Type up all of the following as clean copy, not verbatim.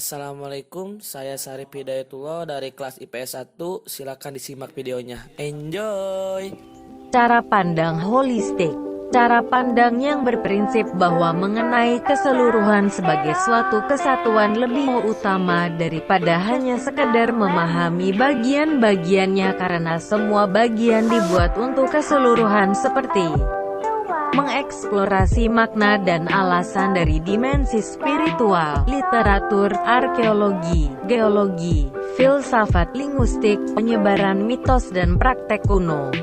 Assalamualaikum, saya Sarip Hidayatullah dari kelas IPS 1. Silakan disimak videonya. Enjoy! Cara pandang holistik. Cara pandang yang berprinsip bahwa mengenai keseluruhan sebagai suatu kesatuan lebih utama daripada hanya sekedar memahami bagian-bagiannya, karena semua bagian dibuat untuk keseluruhan, seperti mengeksplorasi makna dan alasan dari dimensi spiritual, literatur, arkeologi, geologi, filsafat, linguistik, penyebaran mitos dan praktek kuno.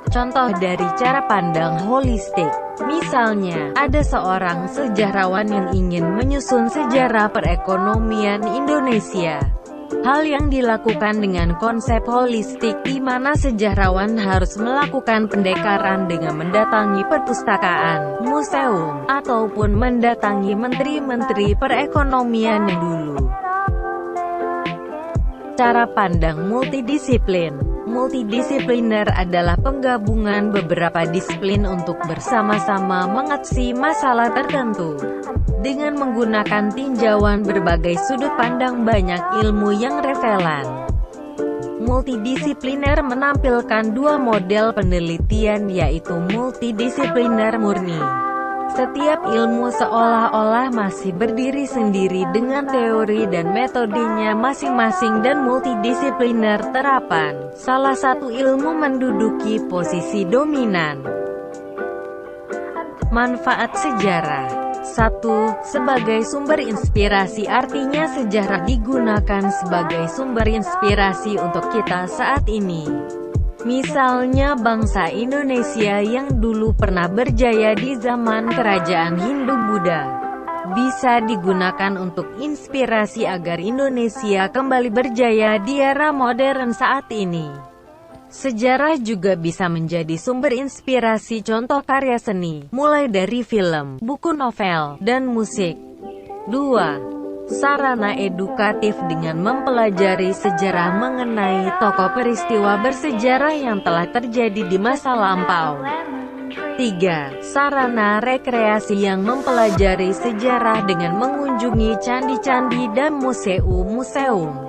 Contoh dari cara pandang holistik. Misalnya, ada seorang sejarawan yang ingin menyusun sejarah perekonomian Indonesia. Hal yang dilakukan dengan konsep holistik, di mana sejarawan harus melakukan pendekaran dengan mendatangi perpustakaan, museum, ataupun mendatangi menteri-menteri perekonomian yang dulu. Cara pandang multidisiplin. Multidisipliner adalah penggabungan beberapa disiplin untuk bersama-sama mengatasi masalah tertentu. Dengan menggunakan tinjauan berbagai sudut pandang banyak ilmu yang relevan. Multidisipliner menampilkan dua model penelitian, yaitu multidisipliner murni. Setiap ilmu seolah-olah masih berdiri sendiri dengan teori dan metodenya masing-masing, dan multidisipliner terapan. Salah satu ilmu menduduki posisi dominan. Manfaat sejarah. 1. Sebagai sumber inspirasi, artinya sejarah digunakan sebagai sumber inspirasi untuk kita saat ini. Misalnya bangsa Indonesia yang dulu pernah berjaya di zaman kerajaan Hindu-Buddha, bisa digunakan untuk inspirasi agar Indonesia kembali berjaya di era modern saat ini. Sejarah juga bisa menjadi sumber inspirasi contoh karya seni, mulai dari film, buku novel, dan musik. 2. Sarana edukatif dengan mempelajari sejarah mengenai tokoh peristiwa bersejarah yang telah terjadi di masa lampau. 3. Sarana rekreasi yang mempelajari sejarah dengan mengunjungi candi-candi dan museum-museum.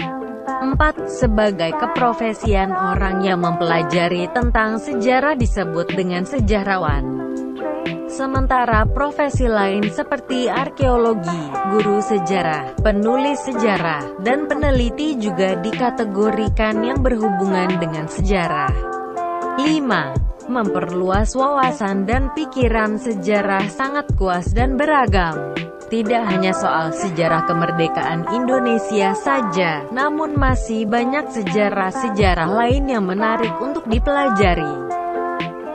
4. Sebagai keprofesian, orang yang mempelajari tentang sejarah disebut dengan sejarawan. Sementara profesi lain seperti arkeologi, guru sejarah, penulis sejarah, dan peneliti juga dikategorikan yang berhubungan dengan sejarah. 5. Memperluas wawasan dan pikiran. Sejarah sangat luas dan beragam. Tidak hanya soal sejarah kemerdekaan Indonesia saja, namun masih banyak sejarah-sejarah lain yang menarik untuk dipelajari.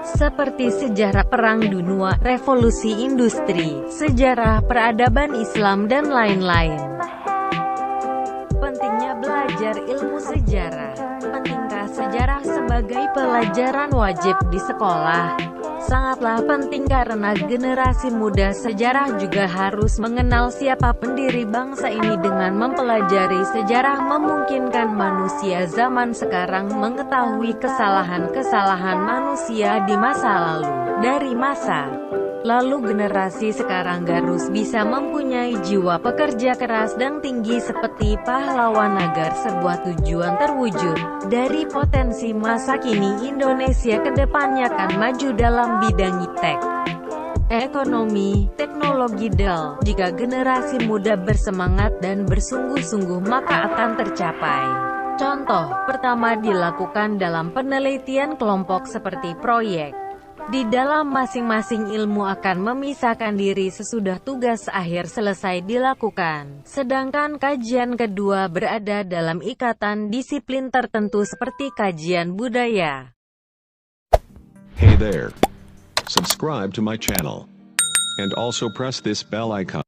Seperti sejarah Perang Dunia, revolusi industri, sejarah peradaban Islam, dan lain-lain. Pentingnya belajar ilmu sejarah. Pentingkah sejarah sebagai pelajaran wajib di sekolah? Sangatlah penting, karena generasi muda sejarah juga harus mengenal siapa pendiri bangsa ini. Dengan mempelajari sejarah memungkinkan manusia zaman sekarang mengetahui kesalahan-kesalahan manusia di masa lalu. Dari masa lalu, generasi sekarang harus bisa mempunyai jiwa pekerja keras dan tinggi seperti pahlawan agar sebuah tujuan terwujud. Dari potensi masa kini, Indonesia kedepannya akan maju dalam bidang iptek, ekonomi, teknologi, dan jika generasi muda bersemangat dan bersungguh-sungguh maka akan tercapai. Contoh pertama dilakukan dalam penelitian kelompok seperti proyek. Di dalam masing-masing ilmu akan memisahkan diri sesudah tugas akhir selesai dilakukan. Sedangkan kajian kedua berada dalam ikatan disiplin tertentu seperti kajian budaya. Hey there. Subscribe to my channel. And also press this bell icon.